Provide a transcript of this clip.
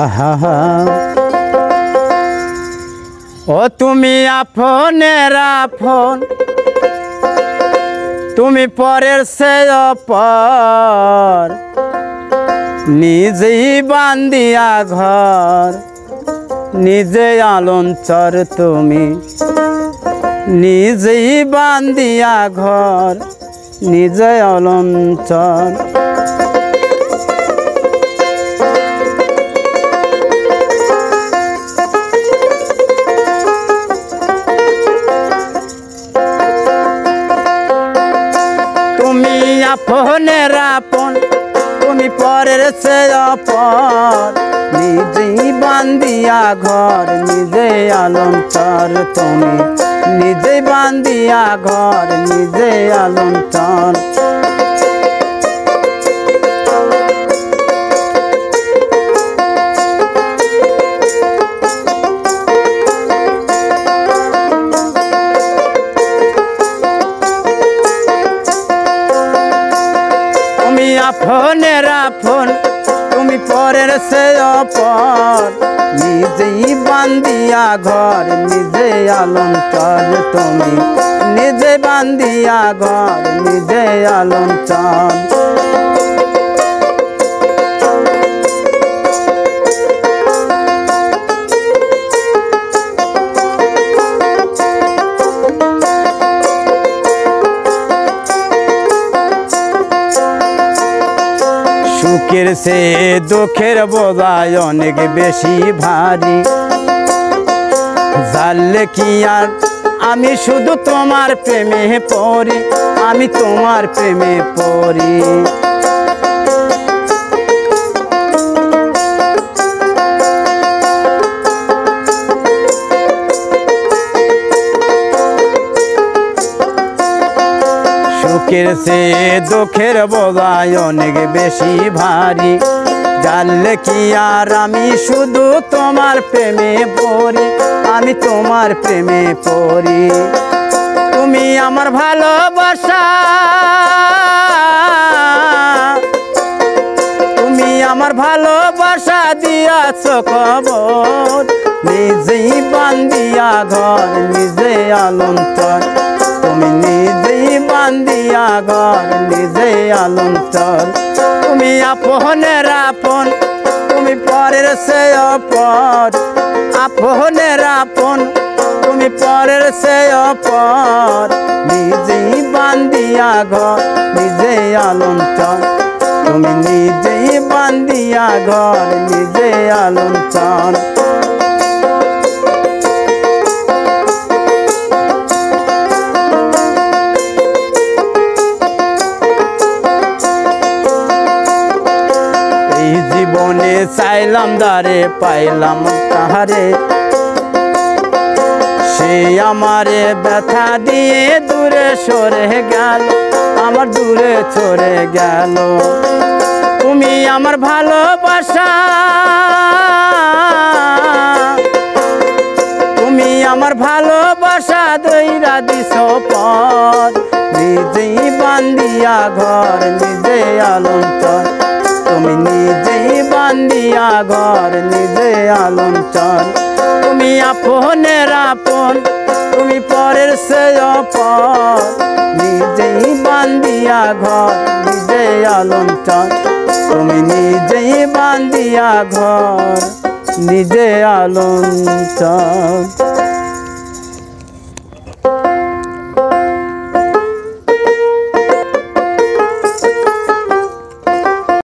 আহা ও তুমি আপনের আপন, তুমি পরের সে অপর, নিজেই বান্দিয়া ঘর, নিজে আলঞ্চর তুমি, নিজেই বান্দিয়া ঘর, নিজে অলঞ্চর। তুমি আপনের আপন, তুমি পরের সে অপর, নিজেই বান্দিয়া ঘর, নিজে আলঞ্চর তুমি, নিজে বান্দিয়া ঘর, নিজে আলঞ্চর। তুমি আপনের আপন, তুমি পরের সে অপর, নিজেই বান্দিয়া ঘর, নিজে আলঞ্চর তুমি, নিজে বান্দিয়া ঘর, নিজে আলঞ্চর। সুখের সে দুঃখের বোঝায় অনেক বেশি ভারী, জানলে কি আর আমি শুধু তোমার প্রেমে পড়ি, আমি তোমার প্রেমে পড়ি। সুখের সে দুঃখের বোঝায় অনেক বেশি ভারী, জানলে কি আর আমি শুধু তোমার প্রেমে পড়ি, আমি তোমার প্রেমে পড়ি। তুমি আমার ভালোবাসা, তুমি আমার ভালোবাসা দিয়াছ খবর, নিজেই বান্দিয়া ঘর, নিজে আলঞ্চর তুমি, নিজেই বান্দিয়া ঘর, নিজে আলঞ্চর। তুমি আপনের আপন, তুমি পরের সে অপর, আপনের আপন, তুমি পরের সে অপর, নিজেই বান্দিয়া ঘর, নিজে আলঞ্চর তুমি, নিজেই বান্দিয়া ঘর, নিজে আলঞ্চর। জীবনে চাইলাম দারে, পাইলাম তাহারে, সে আমারে ব্যথা দিয়ে দূরে সরে গেল, আমার দূরে সরে গেল। তুমি আমার ভালোবাসা, তুমি আমার ভালোবাসা দইরা দিছ পর, নিজেই বান্দিয়া ঘর, নিজে আলঞ্চর তুমি, নিজেই বান্দিয়া ঘর, নিজে আলঞ্চর। তুমি আপনের আপন, তুমি পরের সে অপর, নিজেই বান্দিয়া ঘর, নিজে আলঞ্চর তুমি, নিজেই বান্দিয়া ঘর, নিজে আলঞ্চর।